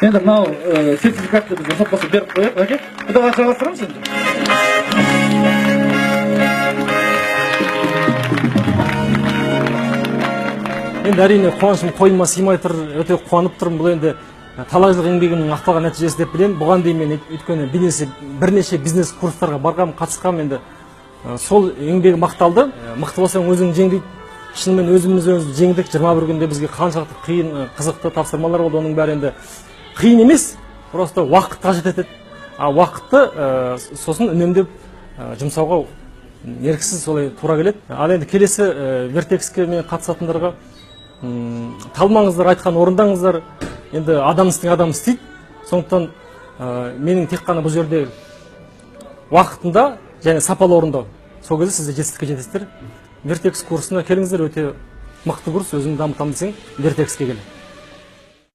Енді мынау сертификатты біз рұқсат болса беріп қояйық, әке. Бұдан жалғастырамыз енді. Енді әрине қуанышым қойныма сыймай тұр, өте қуанып тұрмын. Бұл енді талай жыл еңбегімнің ақталған нәтижесі деп білемін. Бұған дейін мен өйткені бірнеше бизнес курстарға барғам, қатысқам, енді сол еңбегім ақталды. Мықты болсаң өзің жең дейді. Шынымен өзіміз жеңдік. 21 күнде бізге қаншалықты қиын, қызықты тапсырмалар болды. Оның бәрі енді қиын емес, просто уақыт қажет етеді. Уақытты сосын үнемдеп жұмсауға еріксіз солай тура келеді. Ал енді келесі Вертекске мен қатысатындарға талмаңыздар, айтқан орындаңыздар. Енді адам істің адам істейді. Сондықтан менің тек қана бұл жерде уақытында және сапалы орындау. Сол кезде сіздер жетістікке жетесіздер. Вертекс курсына келіңіздер, өте мықты курс, өзіңді дамытамын десең, Вертекске кел.